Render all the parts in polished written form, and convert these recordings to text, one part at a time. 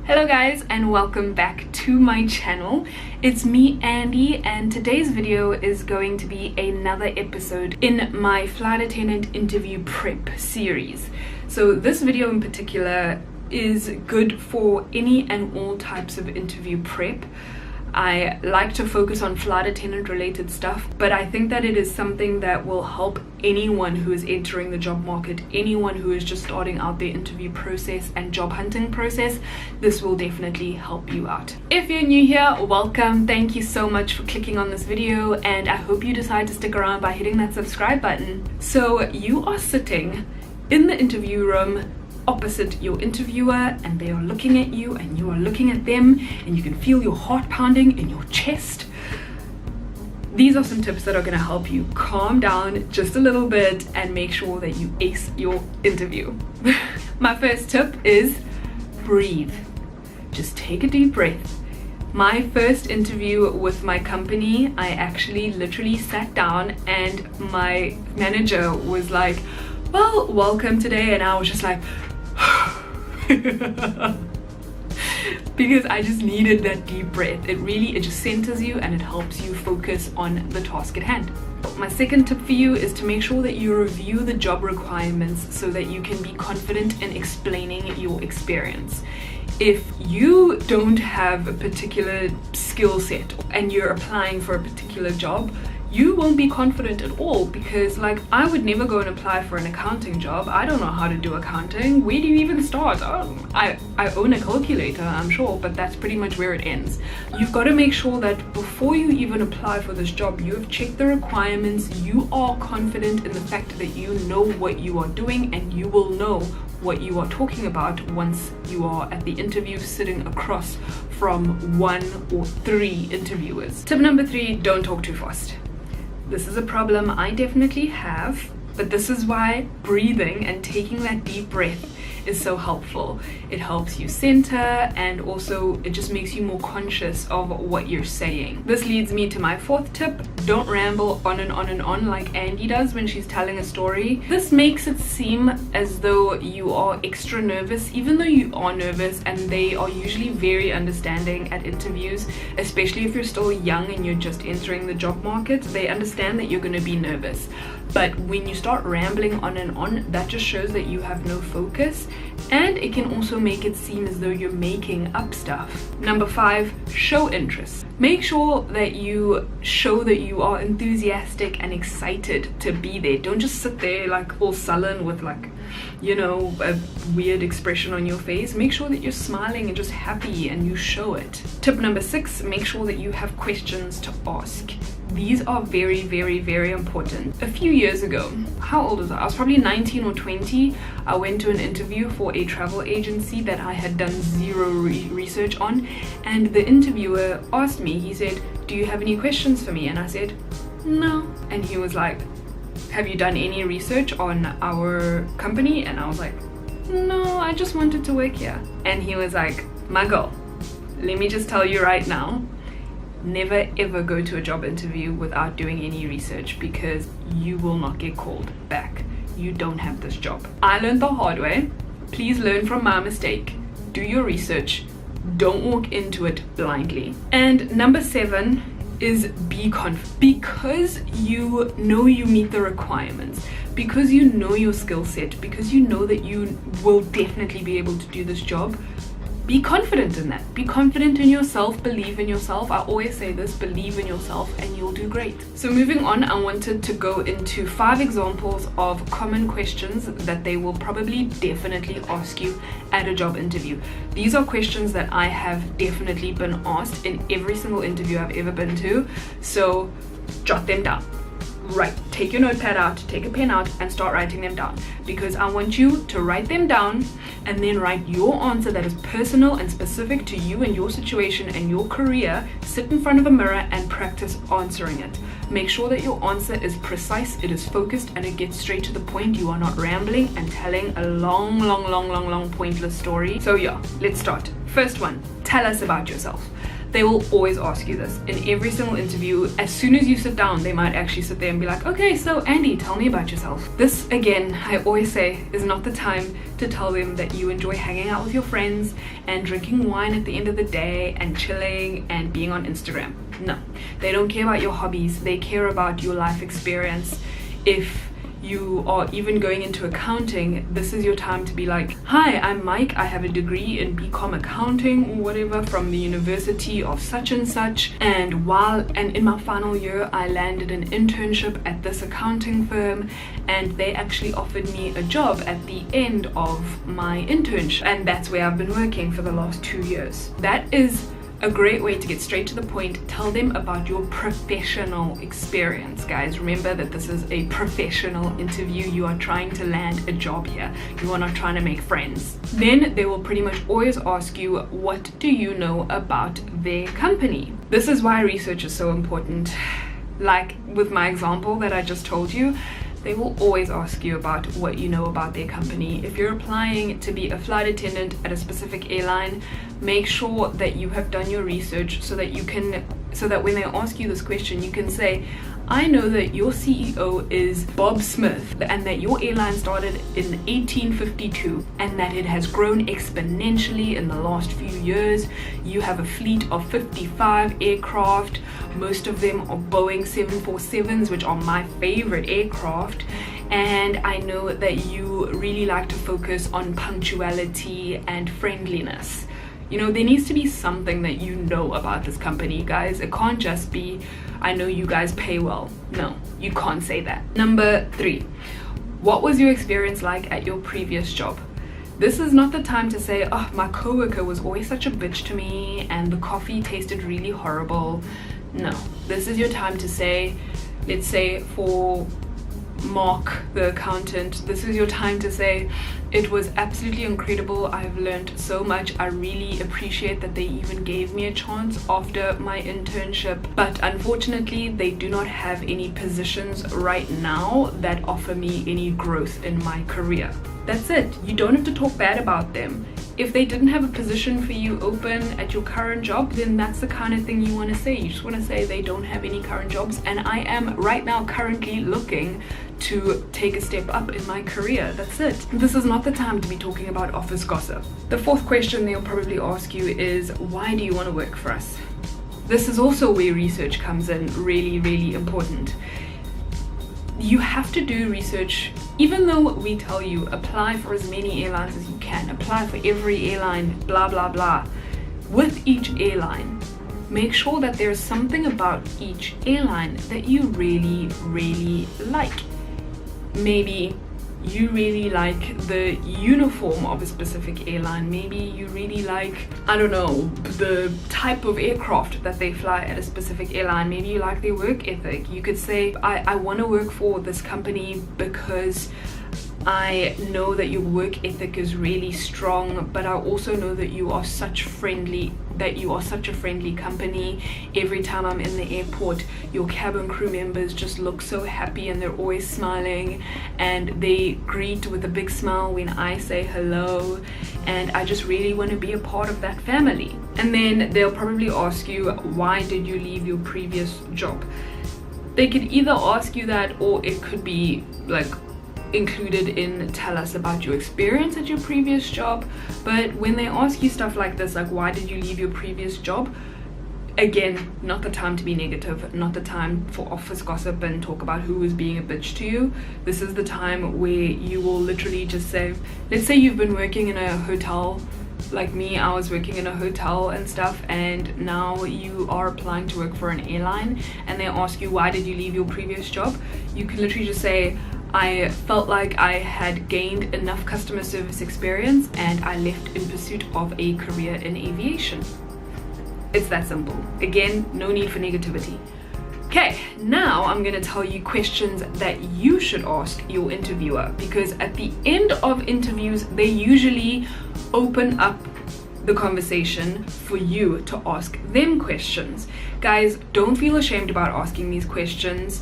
Hello guys and welcome back to my channel. It's me Andy and today's video is going to be another episode in my flight attendant interview prep series. So this video in particular is good for any and all types of interview prep. I like to focus on flight attendant related stuff, but I think that it is something that will help anyone who is entering the job market, anyone who is just starting out their interview process and job hunting process. This will definitely help you out. If you're new here, welcome. Thank you so much for clicking on this video, and I hope you decide to stick around by hitting that subscribe button. So you are sitting in the interview room opposite your interviewer, and they are looking at you and you are looking at them, and you can feel your heart pounding in your chest. These are some tips that are going to help you calm down just a little bit and make sure that you ace your interview. My first tip is breathe. Just take a deep breath. My first interview with my company, I actually literally sat down and my manager was like, well, welcome today, and I was just like because I just needed that deep breath. It just centers you and it helps you focus on the task at hand. My second tip for you is to make sure that you review the job requirements so that you can be confident in explaining your experience. If you don't have a particular skill set and you're applying for a particular job, you won't be confident at all, because like I would never go and apply for an accounting job. I don't know how to do accounting. Where do you even start? I own a calculator, I'm sure, but that's pretty much where it ends. You've got to make sure that before you even apply for this job, you have checked the requirements, you are confident in the fact that you know what you are doing and you will know what you are talking about once you are at the interview sitting across from 1 or 3 interviewers. Tip number 3, don't talk too fast. This is a problem I definitely have, but this is why breathing and taking that deep breath is so helpful. It helps you center, and also it just makes you more conscious of what you're saying. This leads me to my 4th tip. Don't ramble on and on and on like Andy does when she's telling a story. This makes it seem as though you are extra nervous, even though you are nervous, and they are usually very understanding at interviews, especially if you're still young and you're just entering the job market. They understand that you're going to be nervous. But when you start rambling on and on, that just shows that you have no focus, and it can also make it seem as though you're making up stuff. Number 5, show interest. Make sure that you show that you are enthusiastic and excited to be there. Don't just sit there like all sullen with like, you know, a weird expression on your face. Make sure that you're smiling and just happy and you show it. Tip number 6, make sure that you have questions to ask. These are very, very, very important. A few years ago, how old was I? I was probably 19 or 20. I went to an interview for a travel agency that I had done zero research on, and the interviewer asked me, he said, do you have any questions for me? And I said, no. And he was like, have you done any research on our company? And I was like, no, I just wanted to work here. And he was like, my girl, let me just tell you right now, never ever go to a job interview without doing any research, because you will not get called back. You don't have this job. I learned the hard way. Please learn from my mistake. Do your research. Don't walk into it blindly. And number 7 is be confident, because you know you meet the requirements, because you know your skill set, because you know that you will definitely be able to do this job. Be confident in that. Be confident in yourself. Believe in yourself. I always say this, believe in yourself and you'll do great. So moving on, I wanted to go into 5 examples of common questions that they will probably definitely ask you at a job interview. These are questions that I have definitely been asked in every single interview I've ever been to. So jot them down. Right, take your notepad out, take a pen out and start writing them down, because I want you to write them down and then write your answer that is personal and specific to you and your situation and your career. Sit in front of a mirror and practice answering it. Make sure that your answer is precise, it is focused, and it gets straight to the point. You are not rambling and telling a long pointless story. So yeah, let's start. First one, tell us about yourself. They will always ask you this in every single interview. As soon as you sit down, they might actually sit there and be like, okay, so Andy, tell me about yourself. This, again, I always say, is not the time to tell them that you enjoy hanging out with your friends and drinking wine at the end of the day and chilling and being on Instagram. No, they don't care about your hobbies. They care about your life experience. If you are even going into accounting, this is your time to be like, hi, I'm Mike, I have a degree in BCom accounting or whatever from the University of such and such, and in my final year I landed an internship at this accounting firm, and they actually offered me a job at the end of my internship, and that's where I've been working for the last 2 years. That is a great way to get straight to the point. Tell them about your professional experience, guys. Remember that this is a professional interview. You are trying to land a job here. You are not trying to make friends. Then they will pretty much always ask you, what do you know about their company? This is why research is so important. Like with my example that I just told you, they will always ask you about what you know about their company. If you're applying to be a flight attendant at a specific airline, make sure that you have done your research so that when they ask you this question, you can say, I know that your CEO is Bob Smith and that your airline started in 1852 and that it has grown exponentially in the last few years. You have a fleet of 55 aircraft. Most of them are Boeing 747s, which are my favorite aircraft. And I know that you really like to focus on punctuality and friendliness. You know, there needs to be something that you know about this company, guys. It can't just be, I know you guys pay well. No, you can't say that. Number 3, what was your experience like at your previous job? This is not the time to say, oh, my coworker was always such a bitch to me and the coffee tasted really horrible. No, this is your time to say, let's say for Mark, the accountant, this is your time to say, it was absolutely incredible. I've learned so much. I really appreciate that they even gave me a chance after my internship, but unfortunately they do not have any positions right now that offer me any growth in my career. That's it. You don't have to talk bad about them. If they didn't have a position for you open at your current job, then that's the kind of thing you want to say. You just want to say they don't have any current jobs, and I am right now currently looking to take a step up in my career. That's it. This is not the time to be talking about office gossip. The 4th question they'll probably ask you is, why do you want to work for us? This is also where research comes in, really, really important. You have to do research. Even though we tell you apply for as many airlines as you can, apply for every airline, blah blah blah, with each airline, make sure that there's something about each airline that you really, really like. Maybe you really like the uniform of a specific airline. Maybe you really like, I don't know, the type of aircraft that they fly at a specific airline. Maybe you like their work ethic. You could say, I want to work for this company because I know that your work ethic is really strong, but I also know that you are such a friendly company. Every time I'm in the airport, your cabin crew members just look so happy and they're always smiling, and they greet with a big smile when I say hello, and I just really want to be a part of that family. And then they'll probably ask you, why did you leave your previous job? They could either ask you that, or it could be like included in tell us about your experience at your previous job. But when they ask you stuff like this, like why did you leave your previous job, again, not the time to be negative, not the time for office gossip and talk about who is being a bitch to you. This is the time where you will literally just say, let's say you've been working in a hotel. Like me, I was working in a hotel and stuff, and now you are applying to work for an airline, and they ask you, why did you leave your previous job? You can literally just say, I felt like I had gained enough customer service experience and I left in pursuit of a career in aviation. It's that simple. Again, no need for negativity. Okay, now I'm going to tell you questions that you should ask your interviewer, because at the end of interviews, they usually open up the conversation for you to ask them questions. Guys, don't feel ashamed about asking these questions.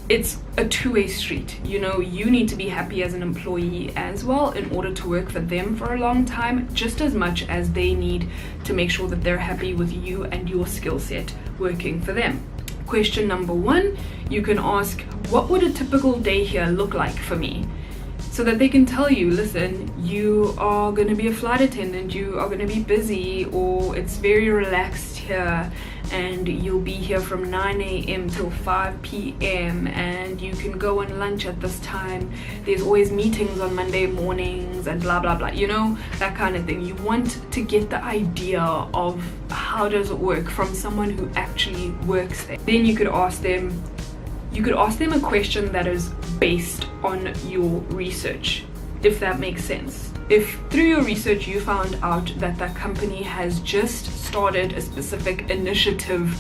It's a two-way street. You know, you need to be happy as an employee as well in order to work for them for a long time, just as much as they need to make sure that they're happy with you and your skill set working for them. Question number 1, you can ask, what would a typical day here look like for me? So so that they can tell you, listen, you are going to be a flight attendant, you are going to be busy, or it's very relaxed here, and you'll be here from 9 a.m. till 5 p.m. and you can go on lunch at this time. There's always meetings on Monday mornings and blah blah blah, you know, that kind of thing. You want to get the idea of how does it work from someone who actually works there. Then you could ask them a question that is based on your research, if that makes sense. If through your research you found out that that company has just started a specific initiative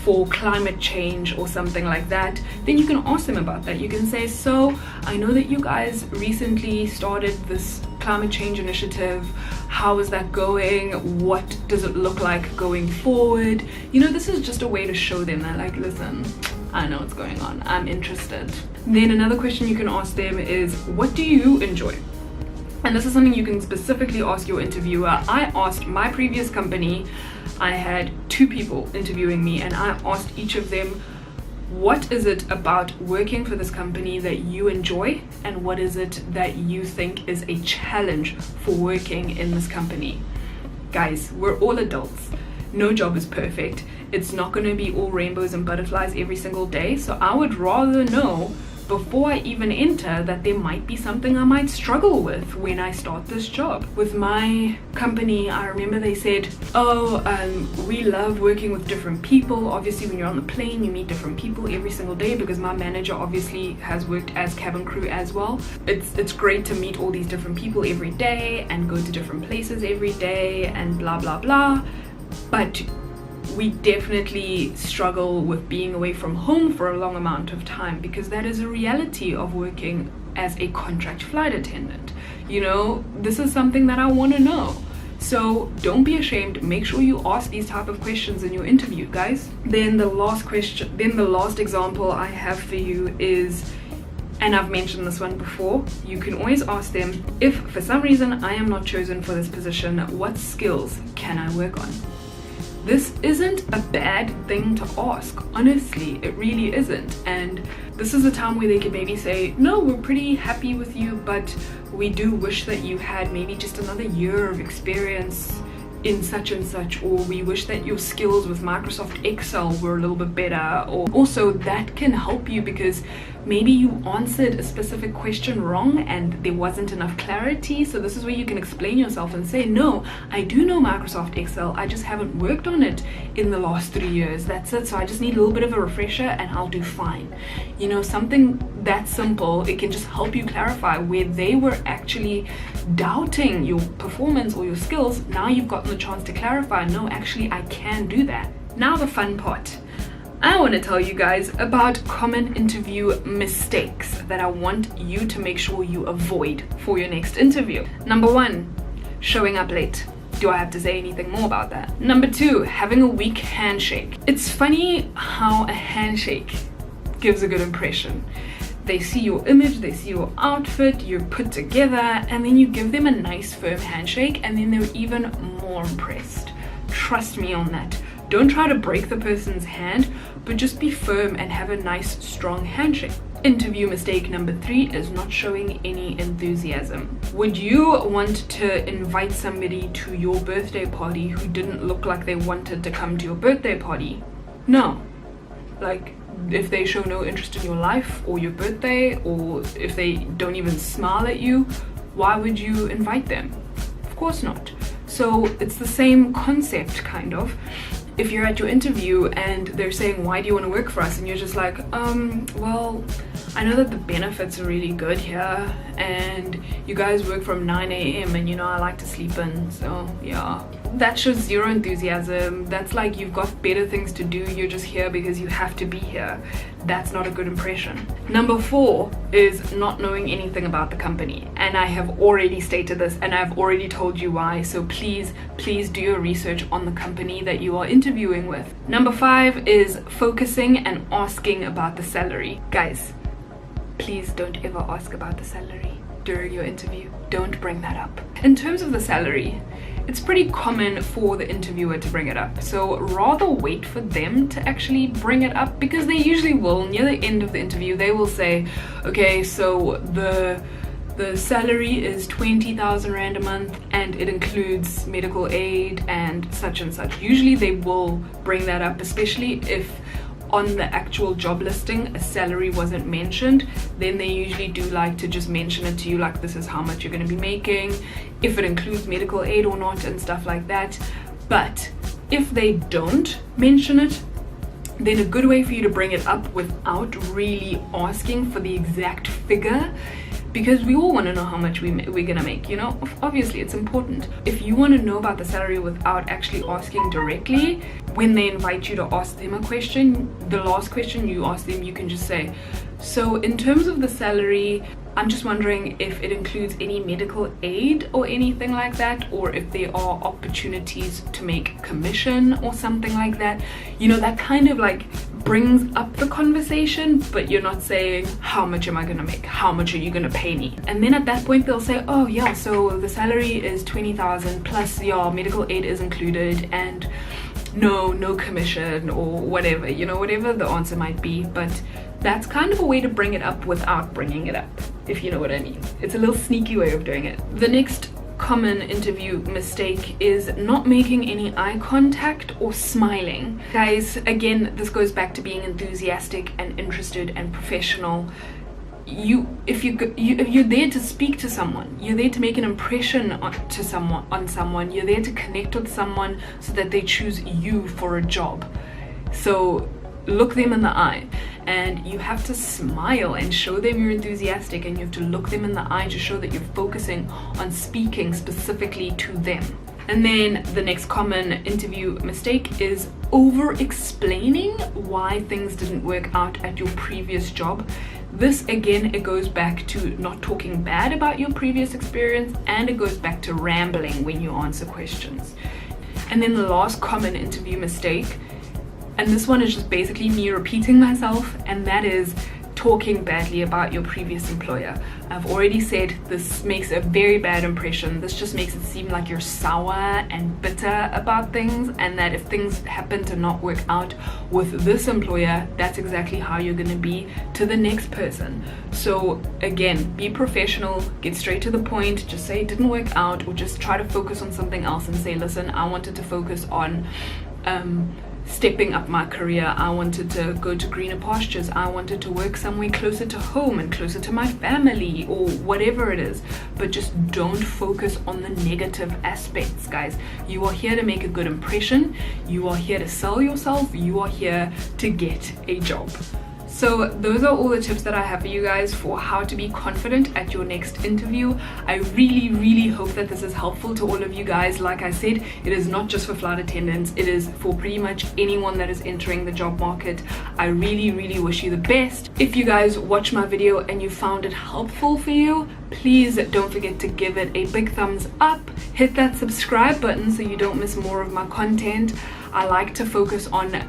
for climate change or something like that, then you can ask them about that. You can say, so I know that you guys recently started this climate change initiative. How is that going? What does it look like going forward? You know, this is just a way to show them that, like, listen, I know what's going on, I'm interested. Then another question you can ask them is, what do you enjoy? And this is something you can specifically ask your interviewer. I asked my previous company, I had 2 people interviewing me, and I asked each of them, what is it about working for this company that you enjoy, and what is it that you think is a challenge for working in this company? Guys, we're all adults. No job is perfect. It's not going to be all rainbows and butterflies every single day. So I would rather know before I even enter that there might be something I might struggle with when I start this job. With my company, I remember they said, we love working with different people. Obviously, when you're on the plane, you meet different people every single day, because my manager obviously has worked as cabin crew as well. It's great to meet all these different people every day and go to different places every day and blah blah blah. But we definitely struggle with being away from home for a long amount of time, because that is a reality of working as a contract flight attendant. You know, this is something that I want to know. So don't be ashamed. Make sure you ask these type of questions in your interview, guys. Then the last example I have for you is, and I've mentioned this one before, you can always ask them, if for some reason I am not chosen for this position, what skills can I work on? This isn't a bad thing to ask, honestly, it really isn't. And this is a time where they could maybe say, no, we're pretty happy with you, but we do wish that you had maybe just another year of experience in such and such, or we wish that your skills with Microsoft Excel were a little bit better. Or also that can help you, because maybe you answered a specific question wrong and there wasn't enough clarity. So this is where you can explain yourself and say, no, I do know Microsoft Excel, I just haven't worked on it in the last 3 years, that's it. So I just need a little bit of a refresher and I'll do fine. You know, something that simple, it can just help you clarify where they were actually doubting your performance or your skills. Now you've gotten the chance to clarify, no, actually I can do that. Now the fun part. I want to tell you guys about common interview mistakes that I want you to make sure you avoid for your next interview. Number 1, showing up late. Do I have to say anything more about that? Number 2, having a weak handshake. It's funny how a handshake gives a good impression. They see your image, they see your outfit, you're put together, and then you give them a nice firm handshake, and then they're even more impressed. Trust me on that. Don't try to break the person's hand, but just be firm and have a nice, strong handshake. Interview mistake number 3 is not showing any enthusiasm. Would you want to invite somebody to your birthday party who didn't look like they wanted to come to your birthday party? No. Like, if they show no interest in your life or your birthday, or if they don't even smile at you, why would you invite them? Of course not. So it's the same concept, kind of. If you're at your interview and they're saying, why do you want to work for us? And you're just like, well, I know that the benefits are really good here, and you guys work from 9 a.m. and you know I like to sleep in, so yeah. That shows zero enthusiasm. That's like you've got better things to do, you're just here because you have to be here. That's not a good impression. Number 4 is not knowing anything about the company, and I have already stated this and I've already told you why, so please do your research on the company that you are interviewing with. Number 5 is focusing and asking about the salary. Guys, please don't ever ask about the salary during your interview. Don't bring that up. In terms of the salary, it's pretty common for the interviewer to bring it up, so rather wait for them to actually bring it up, because they usually will. Near the end of the interview they will say, okay, so the the salary is 20,000 Rand a month and it includes medical aid and such. Usually they will bring that up, especially if on the actual job listing a salary wasn't mentioned. Then they usually do like to just mention it to you, like this is how much you're going to be making, if it includes medical aid or not, and stuff like that. But if they don't mention it, then a good way for you to bring it up without really asking for the exact figure, because we all want to know how much we're gonna make, you know, obviously it's important. If you want to know about the salary without actually asking directly, when they invite you to ask them a question, the last question you ask them, you can just say, so in terms of the salary, I'm just wondering if it includes any medical aid or anything like that, or if there are opportunities to make commission or something like that. You know, that kind of like brings up the conversation, but you're not saying, how much am I gonna make? How much are you gonna pay me? And then at that point they'll say, oh yeah, so the salary is 20,000 plus your medical aid is included, and no commission or whatever, you know, whatever the answer might be. But that's kind of a way to bring it up without bringing it up, if you know what I mean. It's a little sneaky way of doing it. The next common interview mistake is not making any eye contact or smiling. Guys, again, this goes back to being enthusiastic and interested and professional. If you're there to speak to someone, you're there to make an impression on someone, you're there to connect with someone so that they choose you for a job. So look them in the eye, and you have to smile and show them you're enthusiastic, and you have to look them in the eye to show that you're focusing on speaking specifically to them. And then the next common interview mistake is over explaining why things didn't work out at your previous job. This again, it goes back to not talking bad about your previous experience, and it goes back to rambling when you answer questions. And then the last common interview mistake, and this one is just basically me repeating myself, and that is talking badly about your previous employer. I've already said this makes a very bad impression. This just makes it seem like you're sour and bitter about things, and that if things happen to not work out with this employer, that's exactly how you're going to be to the next person. So again, be professional, get straight to the point, just say it didn't work out, or just try to focus on something else and say, listen, I wanted to focus on stepping up my career. I wanted to go to greener pastures. I wanted to work somewhere closer to home and closer to my family, or whatever it is. But just don't focus on the negative aspects, guys. You are here to make a good impression. You are here to sell yourself. You are here to get a job. So those are all the tips that I have for you guys for how to be confident at your next interview. I really hope that this is helpful to all of you guys. Like I said, it is not just for flight attendants, it is for pretty much anyone that is entering the job market. I really wish you the best. If you guys watched my video and you found it helpful for you, please don't forget to give it a big thumbs up. Hit that subscribe button so you don't miss more of my content. I like to focus on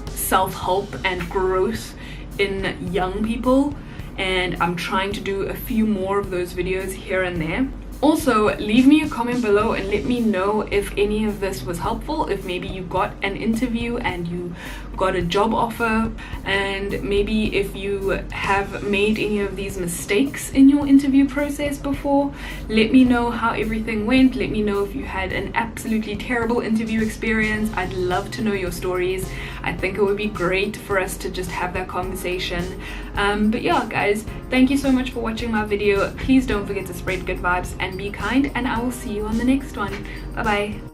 self-help and growth in young people, and I'm trying to do a few more of those videos here and there. Also, leave me a comment below and let me know if any of this was helpful, if maybe you got an interview and you got a job offer, and maybe if you have made any of these mistakes in your interview process before. Let me know how everything went. Let me know if you had an absolutely terrible interview experience. I'd love to know your stories. I think it would be great for us to just have that conversation. But yeah, guys, thank you so much for watching my video. Please don't forget to spread good vibes and be kind, and I will see you on the next one. Bye bye.